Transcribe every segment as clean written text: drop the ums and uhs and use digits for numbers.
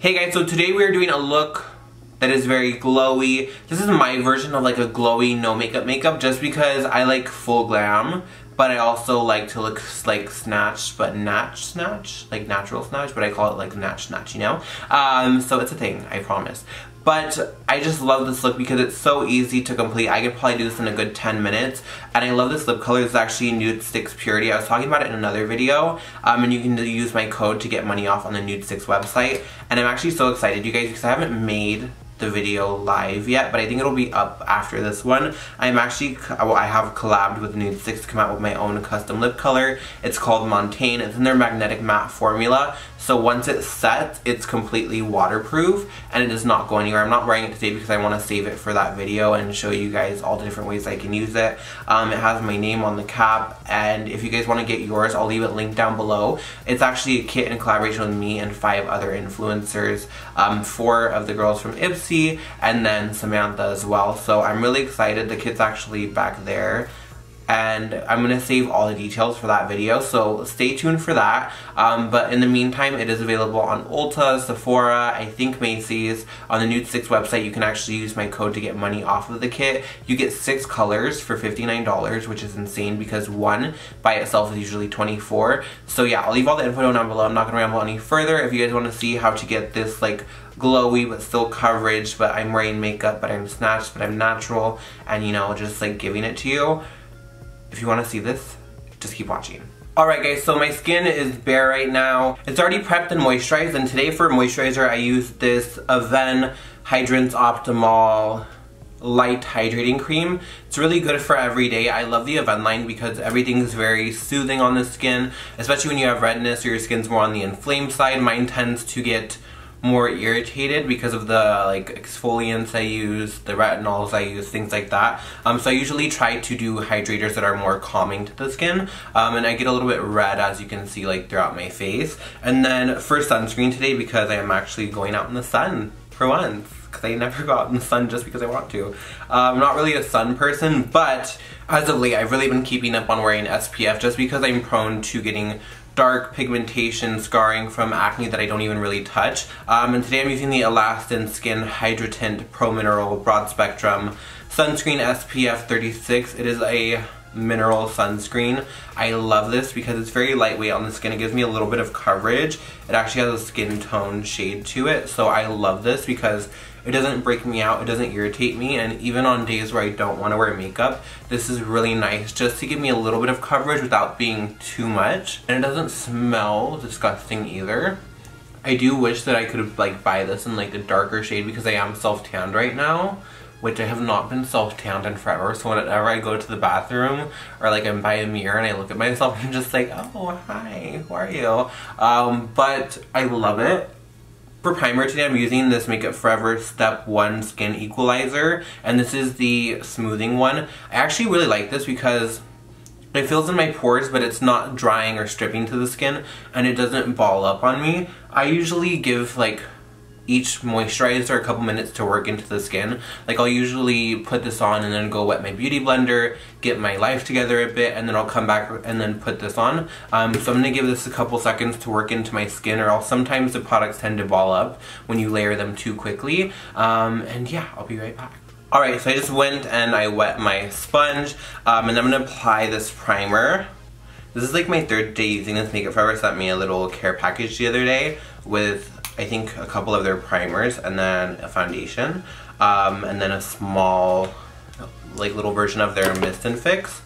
Hey guys, so today we are doing a look that is very glowy. This is my version of like a glowy no makeup just because I like full glam, but I also like to look like snatched, but snatch, like natural snatch, but I call it like snatch, you know? So it's a thing, I promise. But I just love this look because it's so easy to complete. I could probably do this in a good 10 minutes. And I love this lip color. It's actually Nude 6 Purity. I was talking about it in another video. And you can use my code to get money off on the Nude 6 website. And I'm actually so excited, you guys, because I haven't made the video live yet, but I think it'll be up after this one. I have collabed with Nude 6 to come out with my own custom lip color. It's called Montaigne. It's in their magnetic matte formula. So once it sets, it's completely waterproof and it does not go anywhere. I'm not wearing it today because I want to save it for that video and show you guys all the different ways I can use it. It has my name on the cap, and if you guys want to get yours, I'll leave it linked down below. It's actually a kit in collaboration with me and 5 other influencers, 4 of the girls from Ipsy, and then Samantha as well. So I'm really excited. The kit's actually back there. And I'm going to save all the details for that video, so stay tuned for that. But in the meantime, it is available on Ulta, Sephora, I think Macy's. On the Nude 6 website, you can actually use my code to get money off of the kit. You get 6 colors for $59, which is insane because one by itself is usually $24. So yeah, I'll leave all the info down below. I'm not going to ramble any further. If you guys want to see how to get this like glowy but still coverage, but I'm wearing makeup, but I'm snatched, but I'm natural, and you know, just like giving it to you. If you want to see this, just keep watching. Alright guys, so my skin is bare right now. It's already prepped and moisturized, and today for moisturizer I used this Avène Hydrance Optimal Light Hydrating Cream. It's really good for every day. I love the Avène line because everything's very soothing on the skin, especially when you have redness or your skin's more on the inflamed side. Mine tends to get more irritated because of the like exfoliants I use, the retinols I use, things like that. So I usually try to do hydrators that are more calming to the skin, and I get a little bit red, as you can see, like throughout my face. And then for sunscreen today, because I am actually going out in the sun for once, because I never go out in the sun just because I want to. I'm not really a sun person, but as of late I've really been keeping up on wearing SPF just because I'm prone to getting dark pigmentation, scarring from acne that I don't even really touch. And today I'm using the Alastin Skin Hydratint Pro Mineral Broad Spectrum Sunscreen SPF 36. It is a mineral sunscreen. I love this because it's very lightweight on the skin. It gives me a little bit of coverage. It actually has a skin tone shade to it, so I love this because it doesn't break me out, it doesn't irritate me, and even on days where I don't want to wear makeup, this is really nice just to give me a little bit of coverage without being too much. And it doesn't smell disgusting either. I do wish that I could like buy this in like a darker shade because I am self-tanned right now, which I have not been self-tanned in forever. So whenever I go to the bathroom or like I'm by a mirror and I look at myself, I'm just like, oh hi, how are you? But I love it. For primer today, I'm using this Makeup Forever Step 1 Skin Equalizer, and this is the smoothing one. I actually really like this because it fills in my pores, but it's not drying or stripping to the skin, and it doesn't ball up on me. I usually give like each moisturizer a couple minutes to work into the skin. Like I'll usually put this on and then go wet my beauty blender, get my life together a bit, and then I'll come back and then put this on. So I'm gonna give this a couple seconds to work into my skin, or else sometimes the products tend to ball up when you layer them too quickly. And yeah, I'll be right back. Alright, so I just went and I wet my sponge, and I'm gonna apply this primer. This is like my 3rd day using this. Makeup Forever sent me a little care package the other day with I think a couple of their primers and then a foundation, and then a small like little version of their Mist and Fix.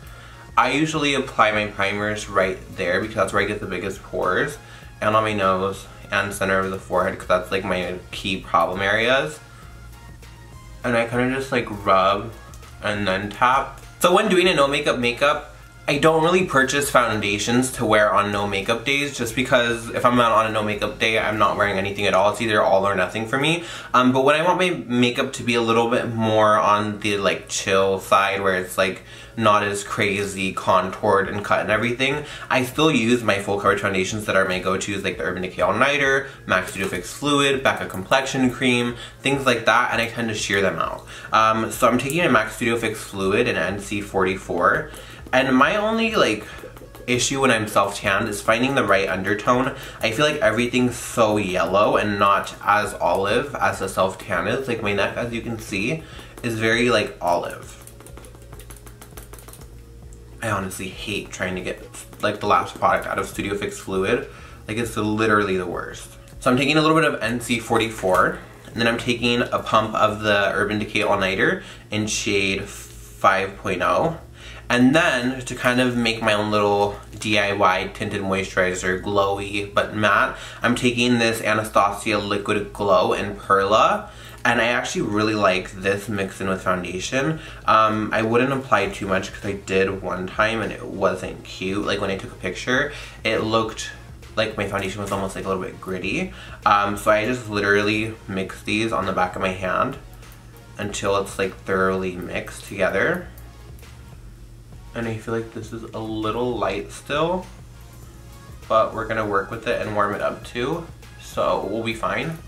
I usually apply my primers right there because that's where I get the biggest pores, and on my nose and center of the forehead because that's like my key problem areas. And I kind of just like rub and then tap. So when doing a no makeup, I don't really purchase foundations to wear on no makeup days just because if I'm not on a no makeup day, I'm not wearing anything at all. It's either all or nothing for me. But when I want my makeup to be a little bit more on the like chill side where it's like not as crazy contoured and cut and everything, I still use my full coverage foundations that are my go-tos, like the Urban Decay All Nighter, MAC Studio Fix Fluid, Becca Complexion Cream, things like that, and I tend to sheer them out. So I'm taking a MAC Studio Fix Fluid in NC44. And my only like issue when I'm self-tanned is finding the right undertone. I feel like everything's so yellow and not as olive as the self-tan is. Like my neck, as you can see, is very like olive. I honestly hate trying to get like the last product out of Studio Fix Fluid. Like it's literally the worst. So I'm taking a little bit of NC44, and then I'm taking a pump of the Urban Decay All Nighter in shade 5.0. And then to kind of make my own little DIY tinted moisturizer, glowy but matte, I'm taking this Anastasia Liquid Glow in Perla. And I actually really like this mixed in with foundation. I wouldn't apply too much because I did one time and it wasn't cute. Like when I took a picture, it looked like my foundation was almost like a little bit gritty. So I just literally mix these on the back of my hand until it's like thoroughly mixed together. And I feel like this is a little light still, but we're gonna work with it and warm it up too, so we'll be fine.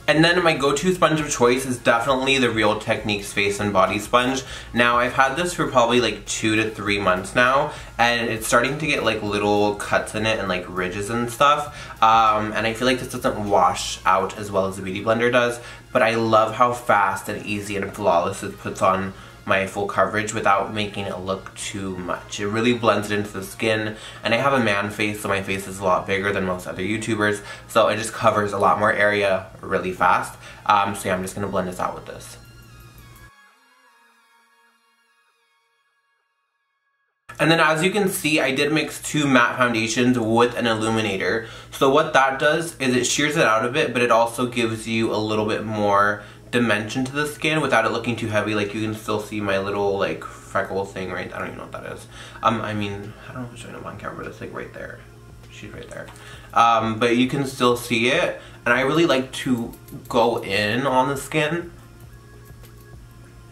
And then my go-to sponge of choice is definitely the Real Techniques Face and Body Sponge. Now I've had this for probably like 2 to 3 months now, and it's starting to get like little cuts in it and like ridges and stuff. And I feel like this doesn't wash out as well as the Beauty Blender does, but I love how fast and easy and flawless it puts on my full coverage without making it look too much. It really blends it into the skin, and I have a man face, so my face is a lot bigger than most other YouTubers, so it just covers a lot more area really fast. So yeah, I'm just gonna blend this out with this. And then as you can see, I did mix 2 matte foundations with an illuminator. So what that does is it shears it out a bit, but it also gives you a little bit more dimension to the skin without it looking too heavy. Like you can still see my little like freckle thing right, I don't even know what that is. I mean, I don't know if I'm showing it on camera, but it's like right there. She's right there. But you can still see it, and I really like to go in on the skin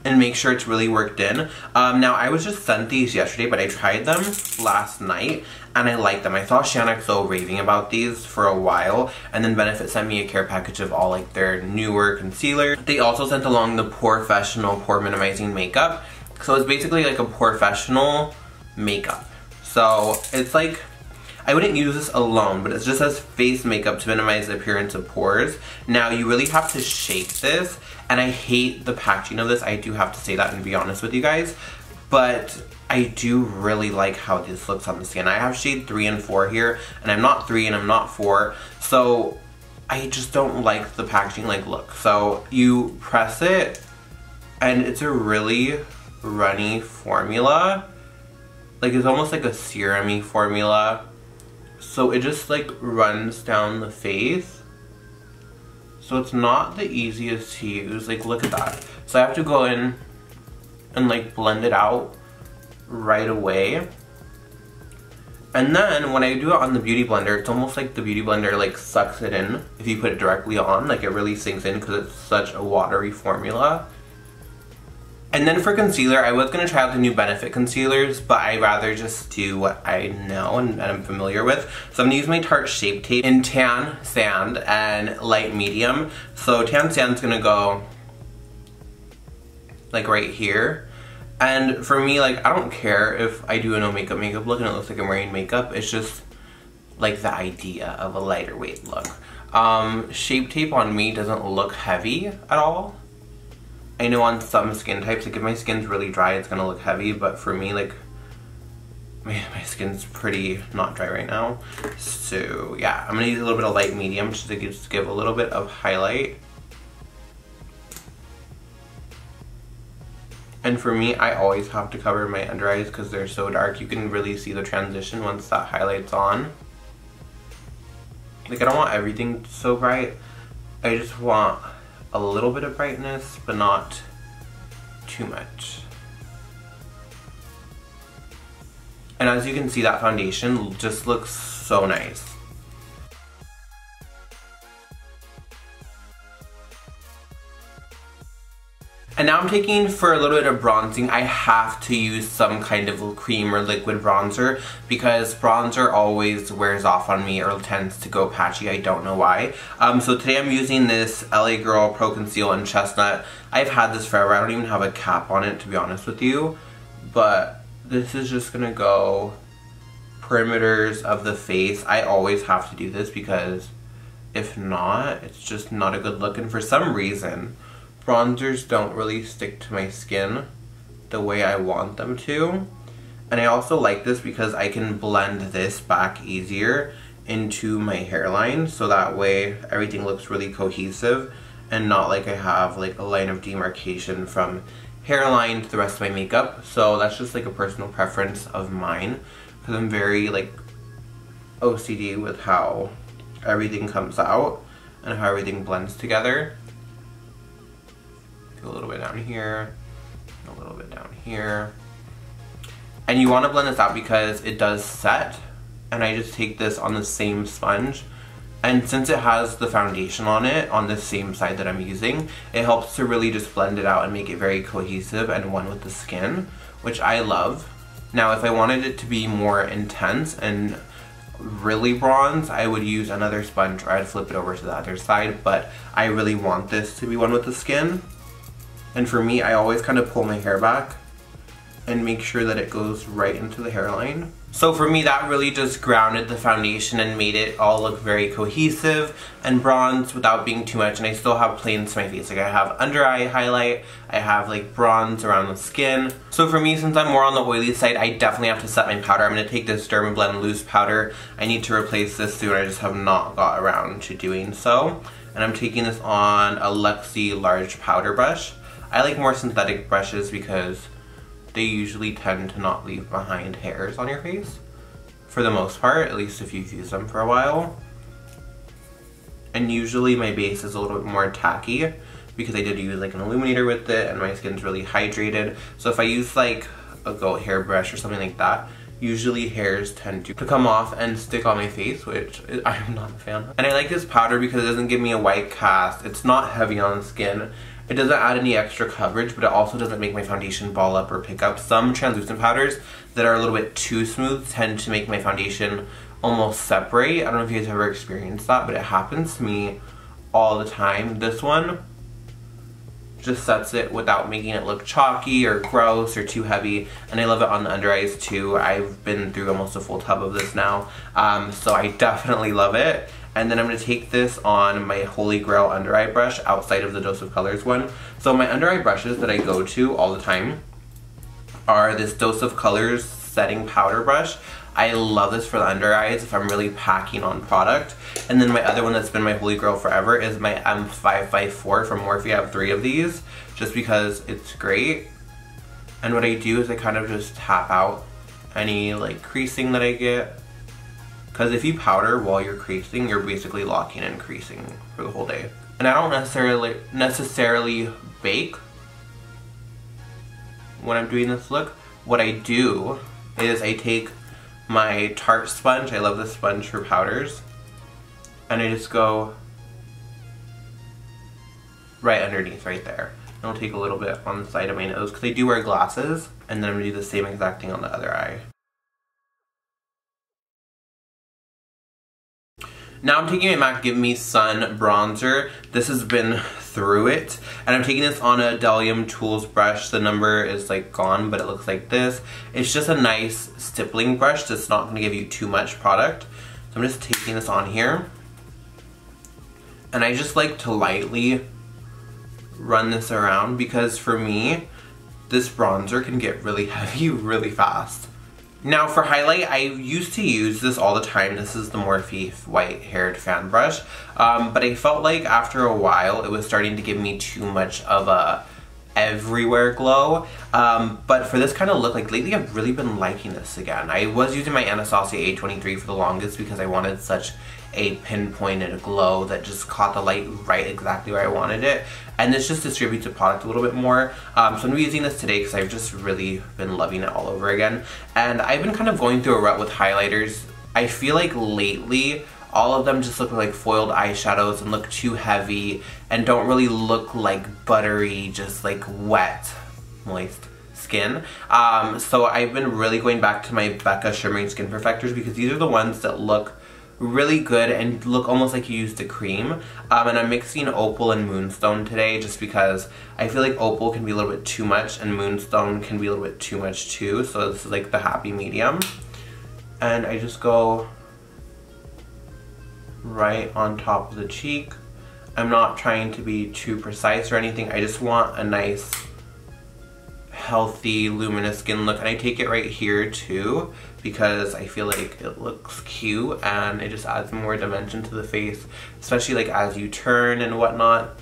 and make sure it's really worked in. Now I was just sent these yesterday, but I tried them last night and I like them. I saw ShanXO raving about these for a while, and then Benefit sent me a care package of all like their newer concealer. They also sent along the Professional Pore Minimizing Makeup. So it's basically like a professional makeup. So it's like, I wouldn't use this alone, but it just says face makeup to minimize the appearance of pores. Now you really have to shake this, and I hate the packaging of this, I do have to say that and be honest with you guys, but I do really like how this looks on the skin. I have shade 3 and 4 here, and I'm not 3 and I'm not 4, so I just don't like the packaging like look. So you press it, and it's a really runny formula. Like it's almost like a serum-y formula. So it just like runs down the face. So it's not the easiest to use. Like look at that. So I have to go in and like blend it out right away. And then when I do it on the Beauty Blender, it's almost like the Beauty Blender like sucks it in if you put it directly on. Like it really sinks in because it's such a watery formula. And then for concealer, I was going to try out the new Benefit concealers, but I'd rather just do what I know and I'm familiar with. So I'm going to use my Tarte Shape Tape in Tan, Sand, and Light Medium. So Tan Sand's going to go like right here. And for me, like, I don't care if I do a no makeup look and it looks like I'm wearing makeup. It's just like the idea of a lighter weight look. Shape Tape on me doesn't look heavy at all. I know on some skin types, like if my skin's really dry, it's gonna look heavy, but for me, like, my skin's pretty not dry right now. So yeah, I'm gonna use a little bit of light medium just to give a little bit of highlight. And for me, I always have to cover my under eyes because they're so dark. You can really see the transition once that highlight's on. Like I don't want everything so bright. I just want a little bit of brightness, but not too much. And as you can see, that foundation just looks so nice. And now I'm taking, for a little bit of bronzing, I have to use some kind of cream or liquid bronzer because bronzer always wears off on me or tends to go patchy. I don't know why. So today I'm using this LA Girl Pro Conceal in Chestnut. I've had this forever. I don't even have a cap on it, to be honest with you. But this is just gonna go perimeters of the face. I always have to do this because if not, it's just not a good look. And for some reason, bronzers don't really stick to my skin the way I want them to. And I also like this because I can blend this back easier into my hairline, so that way everything looks really cohesive and not like I have like a line of demarcation from hairline to the rest of my makeup. So that's just like a personal preference of mine, because I'm very like OCD with how everything comes out and how everything blends together. Do a little bit down here, a little bit down here. And you want to blend this out because it does set. And I just take this on the same sponge. And since it has the foundation on it, on the same side that I'm using, it helps to really just blend it out and make it very cohesive and one with the skin, which I love. Now, if I wanted it to be more intense and really bronze, I would use another sponge, or I'd flip it over to the other side, but I really want this to be one with the skin. And for me, I always kind of pull my hair back and make sure that it goes right into the hairline. So for me, that really just grounded the foundation and made it all look very cohesive and bronzed without being too much. And I still have planes to my face. Like I have under eye highlight, I have like bronze around the skin. So for me, since I'm more on the oily side, I definitely have to set my powder. I'm gonna take this Dermablend loose powder. I need to replace this soon. I just have not got around to doing so. And I'm taking this on a Luxie large powder brush. I like more synthetic brushes because they usually tend to not leave behind hairs on your face, for the most part, at least if you've used them for a while. And usually my base is a little bit more tacky because I did use like an illuminator with it and my skin's really hydrated. So if I use like a goat hair brush or something like that, usually hairs tend to come off and stick on my face, which I'm not a fan of. And I like this powder because it doesn't give me a white cast. It's not heavy on the skin. It doesn't add any extra coverage, but it also doesn't make my foundation ball up or pick up. Some translucent powders that are a little bit too smooth tend to make my foundation almost separate. I don't know if you guys have ever experienced that, but it happens to me all the time. This one just sets it without making it look chalky or gross or too heavy, and I love it on the under eyes too. I've been through almost a full tub of this now, so I definitely love it. And then I'm going to take this on my Holy Grail under eye brush outside of the Dose of Colors one. So my under eye brushes that I go to all the time are this Dose of Colors setting powder brush. I love this for the under eyes if I'm really packing on product. And then my other one that's been my Holy Grail forever is my M554 from Morphe. I have 3 of these just because it's great. And what I do is I kind of just tap out any like creasing that I get. Because if you powder while you're creasing, you're basically locking in creasing for the whole day. And I don't necessarily bake when I'm doing this look. What I do is I take my Tarte sponge, I love this sponge for powders, and I just go right underneath, right there. And I'll take a little bit on the side of my nose, because I do wear glasses, and then I'm going to do the same exact thing on the other eye. Now I'm taking my MAC Give Me Sun bronzer. This has been through it. And I'm taking this on a Delium Tools brush. The number is like gone, but it looks like this. It's just a nice stippling brush that's not going to give you too much product. So I'm just taking this on here. And I just like to lightly run this around because for me, this bronzer can get really heavy really fast. Now for highlight, I used to use this all the time. This is the Morphe white haired fan brush. But I felt like after a while, it was starting to give me too much of a everywhere glow. But for this kind of look, like lately I've really been liking this again. I was using my Anastasia A23 for the longest because I wanted such a pinpointed glow that just caught the light right exactly where I wanted it. And this just distributes the product a little bit more. So I'm going to be using this today because I've just really been loving it all over again. And I've been kind of going through a rut with highlighters. I feel like lately, all of them just look like foiled eyeshadows and look too heavy and don't really look like buttery, just like wet, moist skin. So I've been really going back to my Becca Shimmering Skin Perfectors because these are the ones that look really good and look almost like you used a cream. And I'm mixing Opal and Moonstone today just because I feel like Opal can be a little bit too much and Moonstone can be a little bit too much too. So this is like the happy medium. and I just go right on top of the cheek. I'm not trying to be too precise or anything. I just want a nice, healthy, luminous skin look. And I take it right here too because I feel like it looks cute and it just adds more dimension to the face, especially like as you turn and whatnot.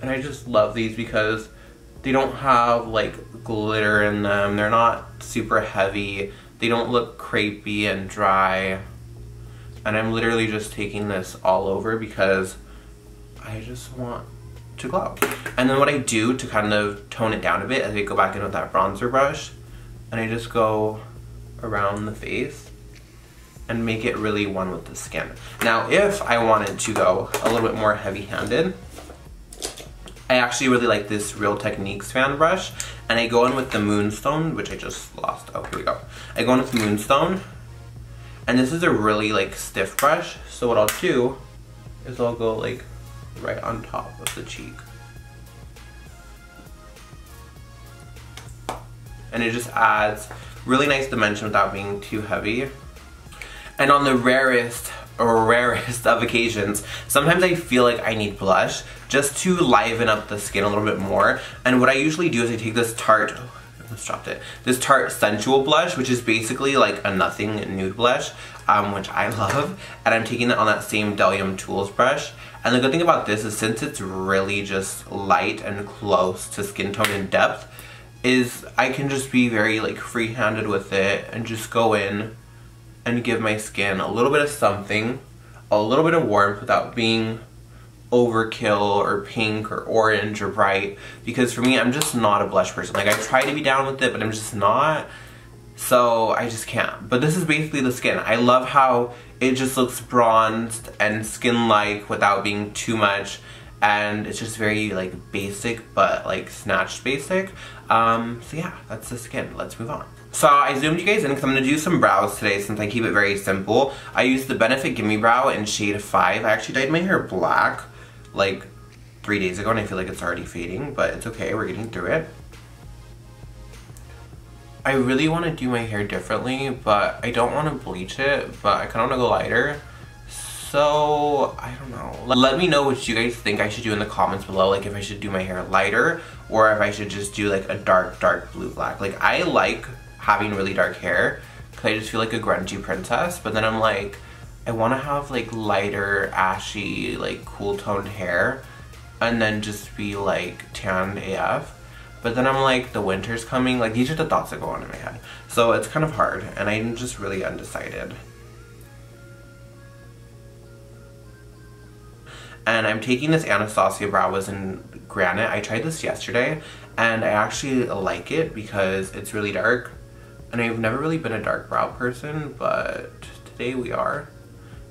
And I just love these because they don't have like glitter in them. They're not super heavy. They don't look crepey and dry. And I'm literally just taking this all over because I just want to glow. And then what I do to kind of tone it down a bit is I go back in with that bronzer brush and I just go around the face and make it really one with the skin. Now, if I wanted to go a little bit more heavy-handed, I actually really like this Real Techniques fan brush, and I go in with the Moonstone, which I just lost. Oh, here we go. I go in with the Moonstone. And this is a really like stiff brush, so what I'll do is I'll go like right on top of the cheek. And it just adds really nice dimension without being too heavy. And on the rarest of occasions, sometimes I feel like I need blush just to liven up the skin a little bit more. And what I usually do is I take this Tarte, dropped it. This Tarte Sensual blush, which is basically like a nothing nude blush, which I love, and I'm taking it on that same Delium Tools brush. And the good thing about this is since it's really just light and close to skin tone and depth, is I can just be very like free-handed with it and just go in and give my skin a little bit of something, a little bit of warmth without being overkill or pink or orange or bright, because for me, I'm just not a blush person. Like I try to be down with it, but I'm just not, so I just can't. But this is basically the skin. I love how it just looks bronzed and skin-like without being too much, and it's just very like basic but like snatched basic. So yeah, that's the skin. Let's move on. So I zoomed you guys in because I'm going to do some brows today since I keep it very simple. I used the Benefit Gimme Brow in shade 5. I actually dyed my hair black like 3 days ago and I feel like it's already fading, but it's okay, we're getting through it. I really want to do my hair differently, but I don't want to bleach it, but I kind of want to go lighter. So, I don't know. Let me know what you guys think I should do in the comments below, like if I should do my hair lighter or if I should just do like a dark blue black. Like I like having really dark hair because I just feel like a grungy princess, but then I'm like, I want to have like lighter, ashy, like cool toned hair and then just be like tanned AF. But then I'm like, the winter's coming. Like these are the thoughts that go on in my head. So it's kind of hard and I'm just really undecided. And I'm taking this Anastasia Brow Wiz in Granite. I tried this yesterday and I actually like it because it's really dark. And I've never really been a dark brow person, but today we are.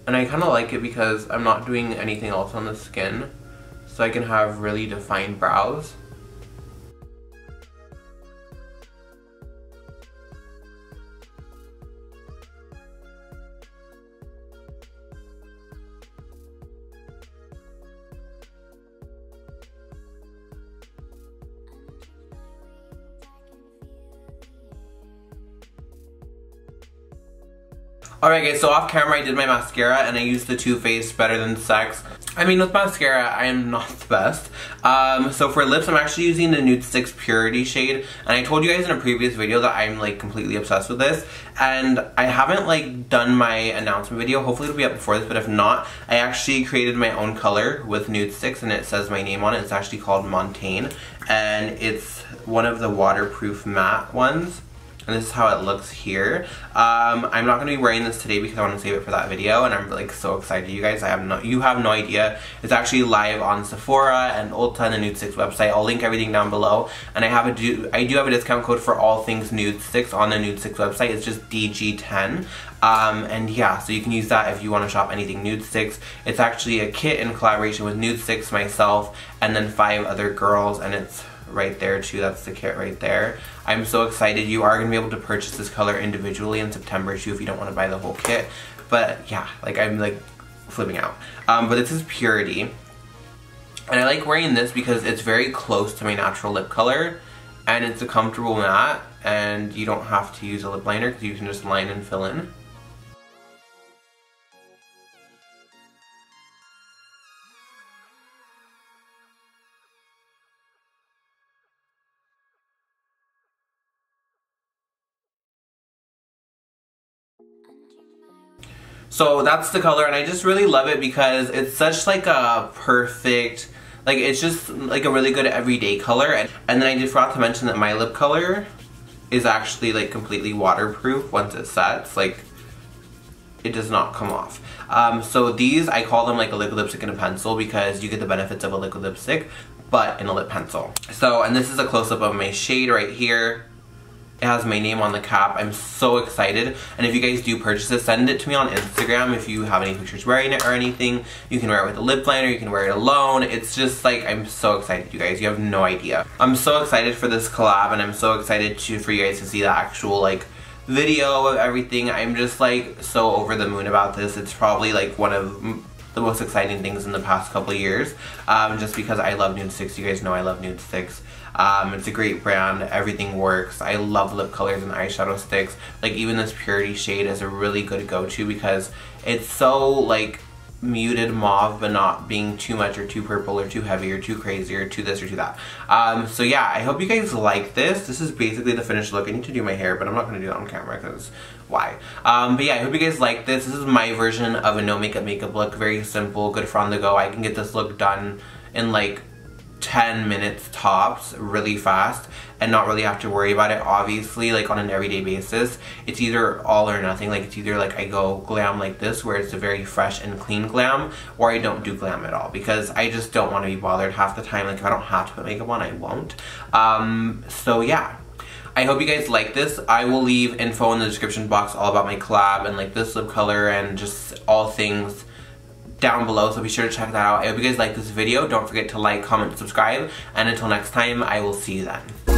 And I kind of like it because I'm not doing anything else on the skin, so I can have really defined brows. Alright guys, so off camera I did my mascara and I used the Too Faced Better Than Sex. I mean, with mascara, I am not the best. So for lips, I'm actually using the Nude 6 Purity shade. And I told you guys in a previous video that I'm like completely obsessed with this. And I haven't like done my announcement video. Hopefully it'll be up before this, but if not, I actually created my own color with Nude 6 and it says my name on it. It's actually called Montaigne. And it's one of the waterproof matte ones. And this is how it looks here. I'm not going to be wearing this today because I want to save it for that video, and I'm like so excited, you guys. You have no idea. It's actually live on Sephora and Ulta and the Nude 6 website. I'll link everything down below. And I do have a discount code for all things Nude 6 on the Nude 6 website. It's just DG10. And yeah, so you can use that if you want to shop anything Nude 6. It's actually a kit in collaboration with Nude 6, myself, and then 5 other girls, and it's right there too. That's the kit right there. I'm so excited. You are going to be able to purchase this color individually in September too if you don't want to buy the whole kit. But yeah, like I'm like flipping out. But this is Purity. And I like wearing this because it's very close to my natural lip color. and it's a comfortable matte, and you don't have to use a lip liner because you can just line and fill in. So that's the color, and I just really love it because it's such like a perfect, like it's just like a really good everyday color. And then I just forgot to mention that my lip color is actually like completely waterproof once it sets. Like it does not come off. So these, I call them like a liquid lipstick and a pencil because you get the benefits of a liquid lipstick but in a lip pencil. So, and this is a close-up of my shade right here. It has my name on the cap. I'm so excited. And if you guys do purchase it, send it to me on Instagram if you have any pictures wearing it or anything. You can wear it with a lip liner, you can wear it alone. It's just like, I'm so excited, you guys. You have no idea. I'm so excited for this collab, and I'm so excited for you guys to see the actual like video of everything. I'm just like so over the moon about this. It's probably like one of the most exciting things in the past couple of years, just because I love nude sticks. You guys know I love nude sticks. It's a great brand, everything works. I love lip colors and eyeshadow sticks. Like even this Purity shade is a really good go-to because it's so like muted mauve but not being too much or too purple or too heavy or too crazy or too this or too that. So yeah, I hope you guys like this. This is basically the finished look. I need to do my hair, but I'm not going to do that on camera because why? But yeah, I hope you guys like this. This is my version of a no makeup look. Very simple, good for on the go. I can get this look done in like 10 minutes tops, really fast, and not really have to worry about it. Obviously, like on an everyday basis, it's either all or nothing. Like it's either like I go glam like this where it's a very fresh and clean glam, or I don't do glam at all because I just don't want to be bothered half the time. Like if I don't have to put makeup on, I won't. So yeah, I hope you guys like this. I will leave info in the description box all about my collab and like this lip color and just all things down below, so be sure to check that out. I hope you guys like this video. Don't forget to like, comment, subscribe, and until next time, I will see you then.